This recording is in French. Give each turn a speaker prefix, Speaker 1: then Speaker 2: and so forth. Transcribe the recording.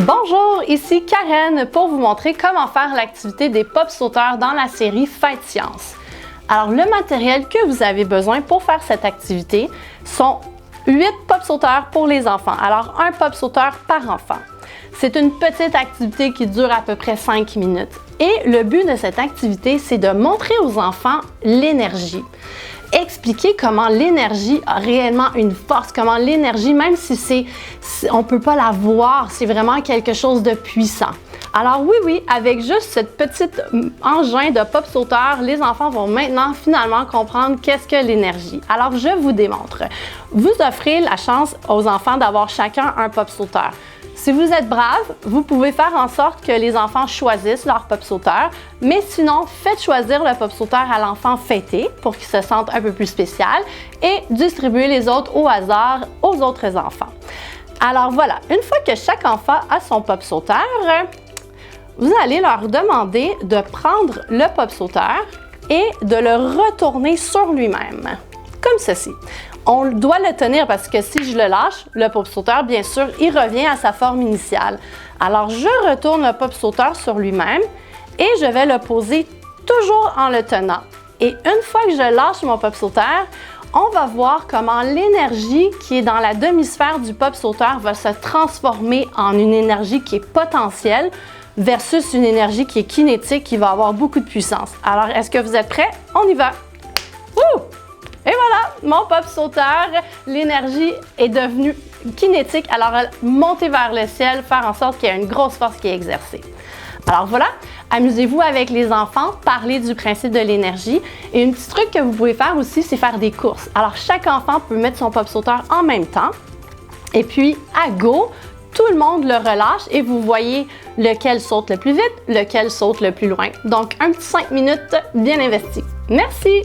Speaker 1: Bonjour, ici Karen pour vous montrer comment faire l'activité des pop sauteurs dans la série Fête Science. Alors, le matériel que vous avez besoin pour faire cette activité sont 8 pop sauteurs pour les enfants. Alors, un pop sauteur par enfant. C'est une petite activité qui dure à peu près 5 minutes. Et le but de cette activité, c'est de montrer aux enfants l'énergie. Expliquer comment l'énergie a réellement une force, comment l'énergie, même si on ne peut pas la voir, c'est vraiment quelque chose de puissant. Alors oui, avec juste cette petite engin de pop sauteur, les enfants vont maintenant finalement comprendre qu'est-ce que l'énergie. Alors je vous démontre. Vous offrez la chance aux enfants d'avoir chacun un pop sauteur. Si vous êtes brave, vous pouvez faire en sorte que les enfants choisissent leur pop sauteur, mais sinon, faites choisir le pop sauteur à l'enfant fêté pour qu'il se sente un peu plus spécial et distribuez les autres au hasard aux autres enfants. Alors voilà, une fois que chaque enfant a son pop sauteur, vous allez leur demander de prendre le pop sauteur et de le retourner sur lui-même, comme ceci. On doit le tenir parce que si je le lâche, le pop sauteur, bien sûr, il revient à sa forme initiale. Alors, je retourne le pop sauteur sur lui-même et je vais le poser toujours en le tenant. Et une fois que je lâche mon pop sauteur, on va voir comment l'énergie qui est dans la demi-sphère du pop sauteur va se transformer en une énergie qui est potentielle versus une énergie qui est kinétique, qui va avoir beaucoup de puissance. Alors, est-ce que vous êtes prêts? On y va! Wouh! Et voilà, mon pop sauteur, l'énergie est devenue kinétique, alors elle monte vers le ciel, faire en sorte qu'il y ait une grosse force qui est exercée. Alors voilà, amusez-vous avec les enfants, parlez du principe de l'énergie. Et un petit truc que vous pouvez faire aussi, c'est faire des courses. Alors chaque enfant peut mettre son pop sauteur en même temps. Et puis à go, tout le monde le relâche et vous voyez lequel saute le plus vite, lequel saute le plus loin. Donc un petit 5 minutes bien investi. Merci!